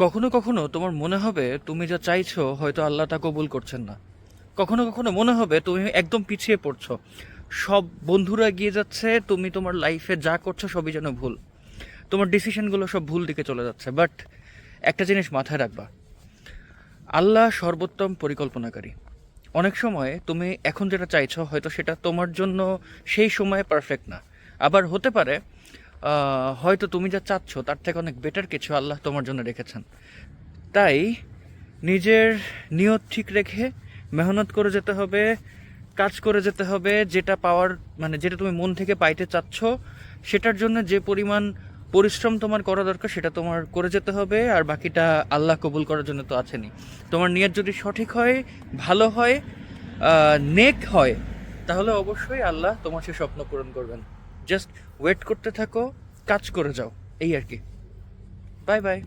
কখনো কখনো তোমার মনে হবে তুমি যা চাইছো হয়তো আল্লাহ তা কবুল করছেন না। কখনো কখনো মনে হবে তুমি একদম পিছিয়ে পড়ছো, সব বন্ধুরা এগিয়ে যাচ্ছে, তুমি তোমার লাইফে যা করছো সবই যেন ভুল, তোমার ডিসিশনগুলো সব ভুল দিকে চলে যাচ্ছে। বাট একটা জিনিস মাথায় রাখবা, আল্লাহ সর্বোত্তম পরিকল্পনাকারী। অনেক সময় তুমি এখন যেটা চাইছো হয়তো সেটা তোমার জন্য সেই সময়ে পারফেক্ট না, আবার হতে পারে হয়তো তুমি যা চাচ্ছ তার থেকে অনেক বেটার কিছু আল্লাহ তোমার জন্য রেখেছেন। তাই নিজের নিয়ত ঠিক রেখে মেহনত করে যেতে হবে, কাজ করে যেতে হবে, যেটা পাওয়ার মানে যেটা তুমি মন থেকে পাইতে চাচ্ছ সেটার জন্য যে পরিমাণ পরিশ্রম তোমার করা দরকার সেটা তোমার করে যেতে হবে, আর বাকিটা আল্লাহ কবুল করার জন্য তো আছেনই। তোমার নিয়ত যদি সঠিক হয়, ভালো হয়, নেক হয়, তাহলে অবশ্যই আল্লাহ তোমার সে স্বপ্ন পূরণ করবেন। জাস্ট ওয়েট করতে থাকো, কাজ করে যাও, এই আর কি। Bye bye.